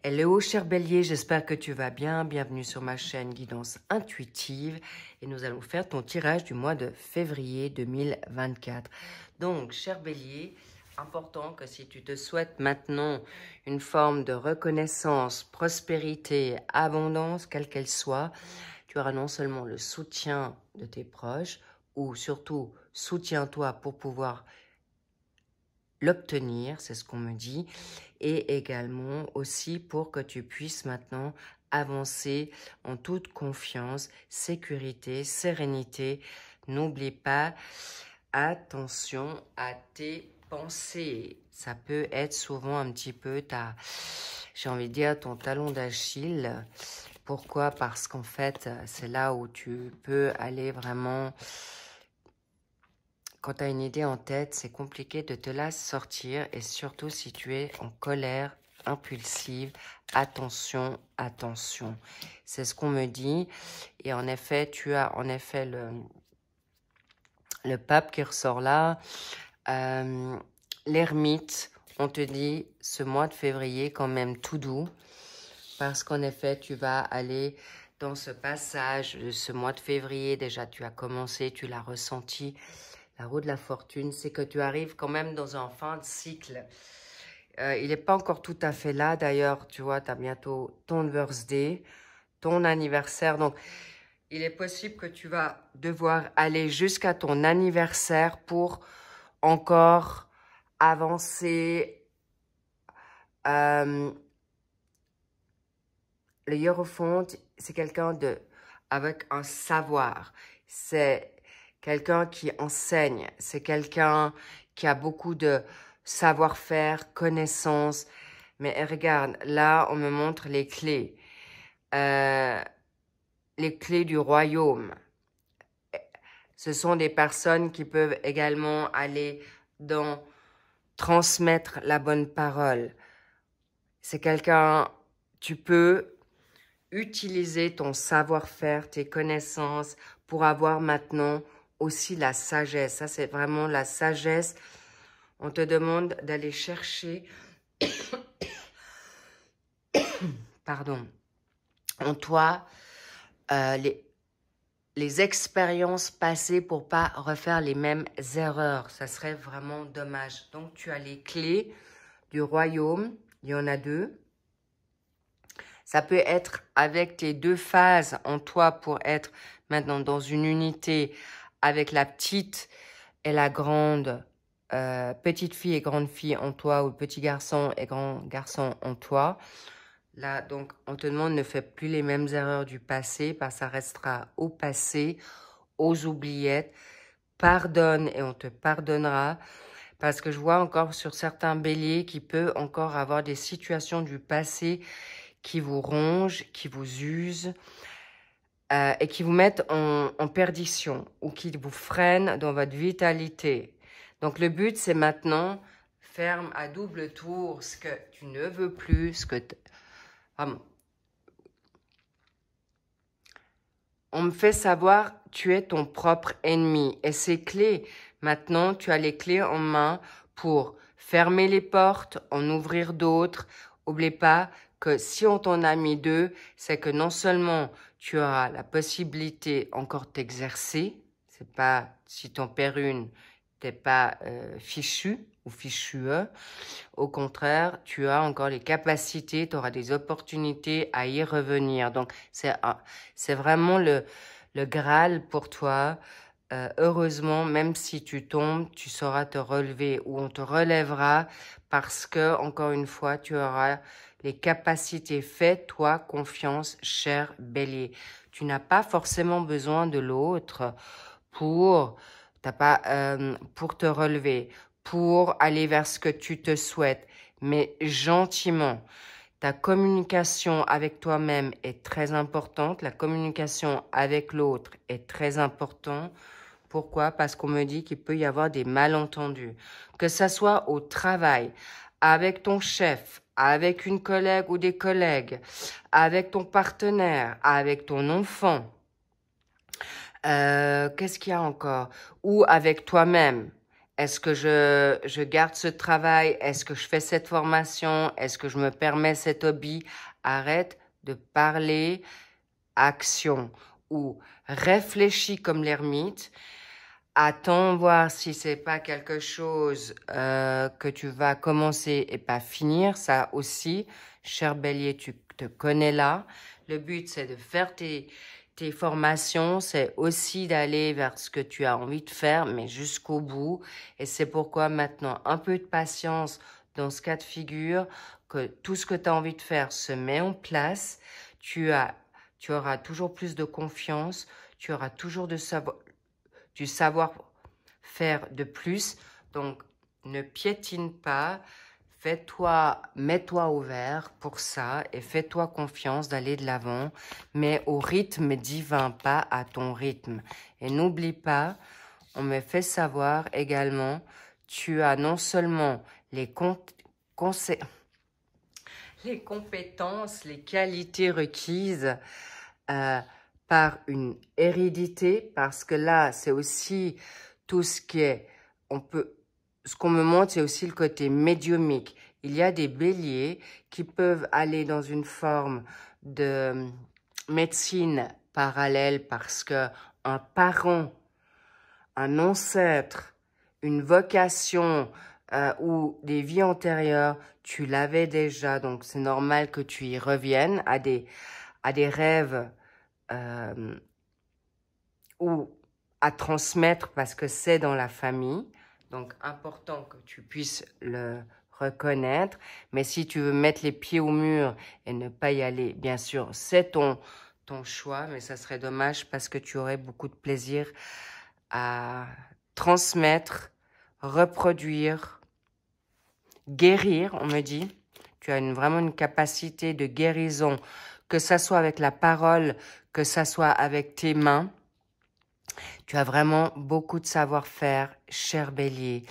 Hello cher Bélier, j'espère que tu vas bien. Bienvenue sur ma chaîne Guidance Intuitive et nous allons faire ton tirage du mois de février 2024. Donc cher Bélier, important que si tu te souhaites maintenant une forme de reconnaissance, prospérité, abondance, quelle qu'elle soit, tu auras non seulement le soutien de tes proches ou surtout soutiens-toi pour pouvoir l'obtenir, c'est ce qu'on me dit, et également aussi pour que tu puisses maintenant avancer en toute confiance, sécurité, sérénité. N'oublie pas, attention à tes pensées. Ça peut être souvent un petit peu j'ai envie de dire, ton talon d'Achille. Pourquoi? Parce qu'en fait, c'est là où tu peux aller vraiment... Quand tu as une idée en tête, c'est compliqué de te la sortir et surtout si tu es en colère impulsive, attention, attention. C'est ce qu'on me dit et en effet, tu as en effet le pape qui ressort là, l'ermite, on te dit ce mois de février quand même tout doux parce qu'en effet, tu vas aller dans ce passage de ce mois de février, déjà tu as commencé, tu l'as ressenti. La roue de la fortune, c'est que tu arrives quand même dans un fin de cycle. Il n'est pas encore tout à fait là. D'ailleurs, tu vois, tu as bientôt ton birthday, ton anniversaire. Donc, il est possible que tu vas devoir aller jusqu'à ton anniversaire pour encore avancer. Le hiérophant, c'est quelqu'un avec un savoir. C'est quelqu'un qui enseigne, c'est quelqu'un qui a beaucoup de savoir-faire, connaissances. Mais regarde, là, on me montre les clés du royaume. Ce sont des personnes qui peuvent également aller dans transmettre la bonne parole. C'est quelqu'un, tu peux utiliser ton savoir-faire, tes connaissances pour avoir maintenant aussi la sagesse. Ça, c'est vraiment la sagesse. On te demande d'aller chercher, pardon, en toi, les expériences passées pour pas refaire les mêmes erreurs. Ça serait vraiment dommage. Donc, tu as les clés du royaume. Il y en a deux. Ça peut être avec tes deux phases en toi pour être maintenant dans une unité avec la petite et la grande, petite fille et grande fille en toi, ou petit garçon et grand garçon en toi. Là, donc, on te demande ne fais plus les mêmes erreurs du passé, parce que ça restera au passé, aux oubliettes. Pardonne et on te pardonnera. Parce que je vois encore sur certains béliers qui peuvent encore avoir des situations du passé qui vous rongent, qui vous usent, et qui vous mettent en perdition ou qui vous freinent dans votre vitalité. Donc le but, c'est maintenant, ferme à double tour ce que tu ne veux plus, ce que... Vraiment. On me fait savoir, tu es ton propre ennemi. Et c'est clé. Maintenant, tu as les clés en main pour fermer les portes, en ouvrir d'autres. N'oublie pas que si on t'en a mis deux, c'est que non seulement tu auras la possibilité encore de t'exercer, c'est pas si t'en perds une, t'es pas fichu ou fichueux. Au contraire, tu as encore les capacités, tu auras des opportunités à y revenir. Donc, c'est vraiment le Graal pour toi. Heureusement, même si tu tombes, tu sauras te relever ou on te relèvera parce que, encore une fois, tu auras les capacités. Fais-toi confiance, cher Bélier. Tu n'as pas forcément besoin de l'autre pour te relever, pour aller vers ce que tu te souhaites, mais gentiment. Ta communication avec toi-même est très importante. La communication avec l'autre est très importante. Pourquoi? Parce qu'on me dit qu'il peut y avoir des malentendus. Que ça soit au travail, avec ton chef, avec une collègue ou des collègues, avec ton partenaire, avec ton enfant. Qu'est-ce qu'il y a encore? Ou avec toi-même. Est-ce que je garde ce travail? Est-ce que je fais cette formation? Est-ce que je me permets cet hobby? Arrête de parler action ou réfléchis comme l'ermite. Attends voir si c'est pas quelque chose que tu vas commencer et pas finir. Ça aussi, cher Bélier, tu te connais là. Le but, c'est de faire tes formations. C'est aussi d'aller vers ce que tu as envie de faire, mais jusqu'au bout. Et c'est pourquoi maintenant, un peu de patience dans ce cas de figure, que tout ce que tu as envie de faire se met en place. Tu auras toujours plus de confiance. Tu auras toujours du savoir-faire de plus. Donc, ne piétine pas. Mets-toi au vert pour ça et fais-toi confiance d'aller de l'avant, mais au rythme divin, pas à ton rythme. Et n'oublie pas, on me fait savoir également, tu as non seulement les compétences, les qualités requises, par une hérédité, parce que là, c'est aussi tout ce qui est, ce qu'on me montre, c'est aussi le côté médiumique. Il y a des béliers qui peuvent aller dans une forme de médecine parallèle parce que un parent, un ancêtre, une vocation ou des vies antérieures, tu l'avais déjà, donc c'est normal que tu y reviennes à des rêves ou à transmettre parce que c'est dans la famille. Donc, important que tu puisses le reconnaître. Mais si tu veux mettre les pieds au mur et ne pas y aller, bien sûr, c'est ton choix. Mais ça serait dommage parce que tu aurais beaucoup de plaisir à transmettre, reproduire, guérir, on me dit. Tu as vraiment une capacité de guérison, que ça soit avec la parole, que ça soit avec tes mains. Tu as vraiment beaucoup de savoir-faire, cher Bélier.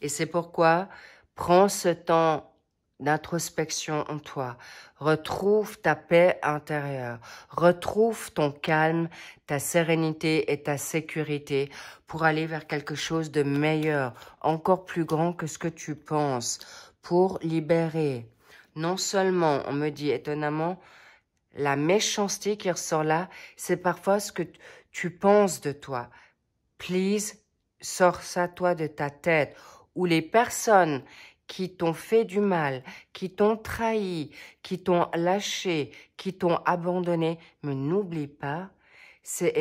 Et c'est pourquoi, prends ce temps d'introspection en toi. Retrouve ta paix intérieure. Retrouve ton calme, ta sérénité et ta sécurité pour aller vers quelque chose de meilleur, encore plus grand que ce que tu penses, pour libérer. Non seulement, on me dit étonnamment, la méchanceté qui ressort là, c'est parfois ce que tu penses de toi. Please, sors ça toi de ta tête. Ou les personnes qui t'ont fait du mal, qui t'ont trahi, qui t'ont lâché, qui t'ont abandonné, mais n'oublie pas, c'est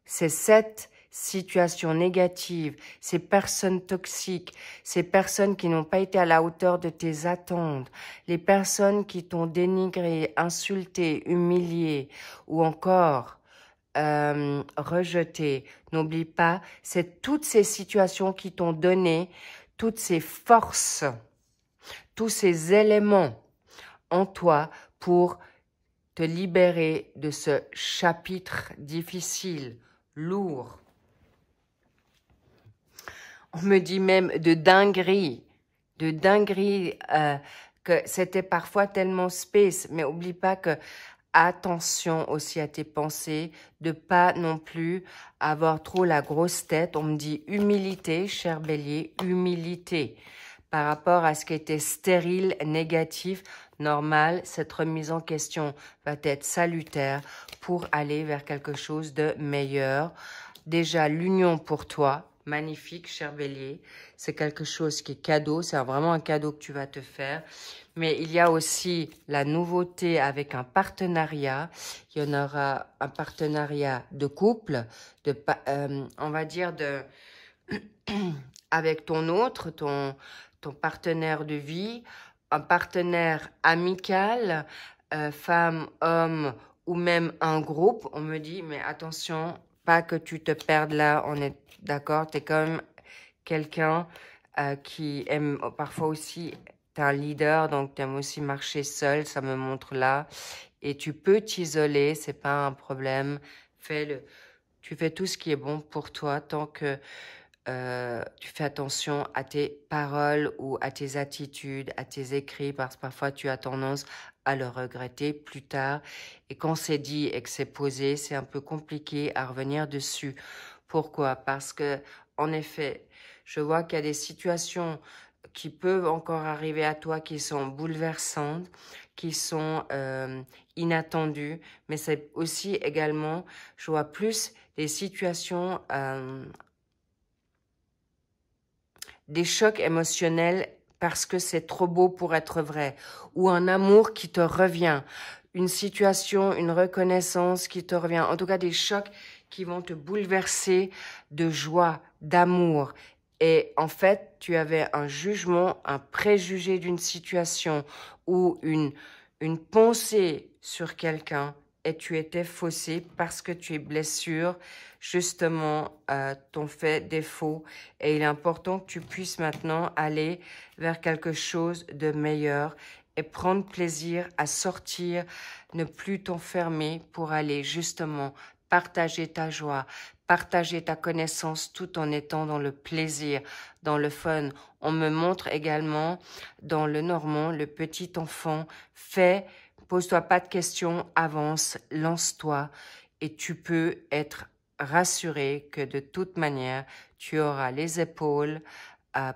cette situation négative, ces personnes toxiques, ces personnes qui n'ont pas été à la hauteur de tes attentes, les personnes qui t'ont dénigré, insulté, humilié ou encore rejeté. N'oublie pas, c'est toutes ces situations qui t'ont donné toutes ces forces, tous ces éléments en toi pour te libérer de ce chapitre difficile, lourd. On me dit même de dinguerie, que c'était parfois tellement space, mais oublie pas que attention aussi à tes pensées, de pas non plus avoir trop la grosse tête. On me dit humilité, cher Bélier, humilité. Par rapport à ce qui était stérile, négatif, normal, cette remise en question va être salutaire pour aller vers quelque chose de meilleur. Déjà, l'union pour toi, magnifique, cher Bélier. C'est quelque chose qui est cadeau, c'est vraiment un cadeau que tu vas te faire. Mais il y a aussi la nouveauté avec un partenariat. Il y en aura un partenariat de couple, on va dire avec ton partenaire de vie, un partenaire amical, femme, homme ou même un groupe. On me dit, mais attention, pas que tu te perdes là, on est d'accord, tu es quand même quelqu'un qui aime parfois aussi, tu es un leader, donc tu aimes aussi marcher seul, ça me montre là. Et tu peux t'isoler, c'est pas un problème. Tu fais tout ce qui est bon pour toi tant que tu fais attention à tes paroles ou à tes attitudes, à tes écrits, parce que parfois tu as tendance à le regretter plus tard. Et quand c'est dit et que c'est posé, c'est un peu compliqué à revenir dessus. Pourquoi? Parce que en effet, je vois qu'il y a des situations qui peuvent encore arriver à toi, qui sont bouleversantes, qui sont inattendues, mais c'est aussi également, je vois plus des situations, des chocs émotionnels parce que c'est trop beau pour être vrai, ou un amour qui te revient, une situation, une reconnaissance qui te revient, en tout cas des chocs qui vont te bouleverser de joie, d'amour. Et en fait, tu avais un jugement, un préjugé d'une situation ou une pensée sur quelqu'un et tu étais faussé parce que tu es blessure, justement, t'ont fait défaut. Et il est important que tu puisses maintenant aller vers quelque chose de meilleur et prendre plaisir à sortir, ne plus t'enfermer pour aller justement partager ta joie, partager ta connaissance tout en étant dans le plaisir, dans le fun. On me montre également dans le normand, le petit enfant fait, pose-toi pas de questions, avance, lance-toi et tu peux être rassuré que de toute manière, tu auras les épaules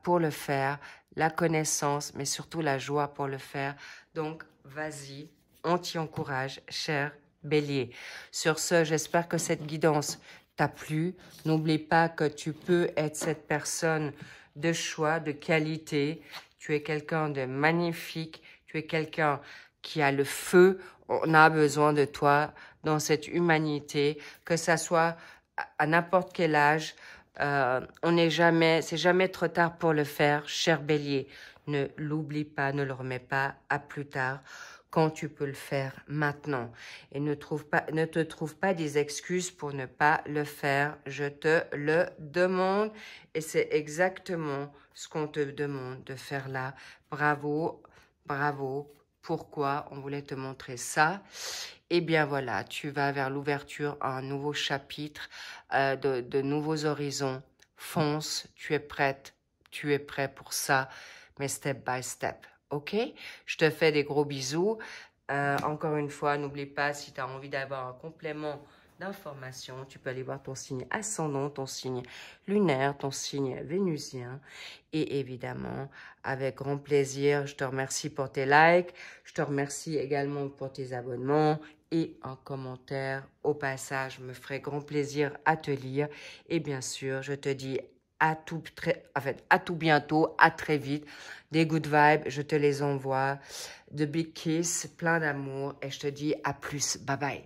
pour le faire, la connaissance, mais surtout la joie pour le faire. Donc, vas-y, on t'y encourage, cher Bélier. Sur ce, j'espère que cette guidance t'a plu. N'oublie pas que tu peux être cette personne de choix, de qualité. Tu es quelqu'un de magnifique. Tu es quelqu'un qui a le feu. On a besoin de toi dans cette humanité, que ça soit à n'importe quel âge. C'est jamais trop tard pour le faire, cher Bélier. Ne l'oublie pas, ne le remets pas à plus tard, quand tu peux le faire maintenant. Et ne te trouve pas des excuses pour ne pas le faire. Je te le demande et c'est exactement ce qu'on te demande de faire là. Bravo, bravo. Pourquoi on voulait te montrer ça? Eh bien voilà, tu vas vers l'ouverture à un nouveau chapitre, de nouveaux horizons. Fonce, tu es prête, tu es prêt pour ça, mais step by step, ok? Je te fais des gros bisous. Encore une fois, n'oublie pas, si tu as envie d'avoir un complément d'information, tu peux aller voir ton signe ascendant, ton signe lunaire, ton signe vénusien. Et évidemment, avec grand plaisir, je te remercie pour tes likes, je te remercie également pour tes abonnements et un commentaire au passage. Me ferait grand plaisir à te lire. Et bien sûr, je te dis à tout bientôt, à très vite. Des good vibes, je te les envoie. De big kiss, plein d'amour. Et je te dis à plus. Bye bye.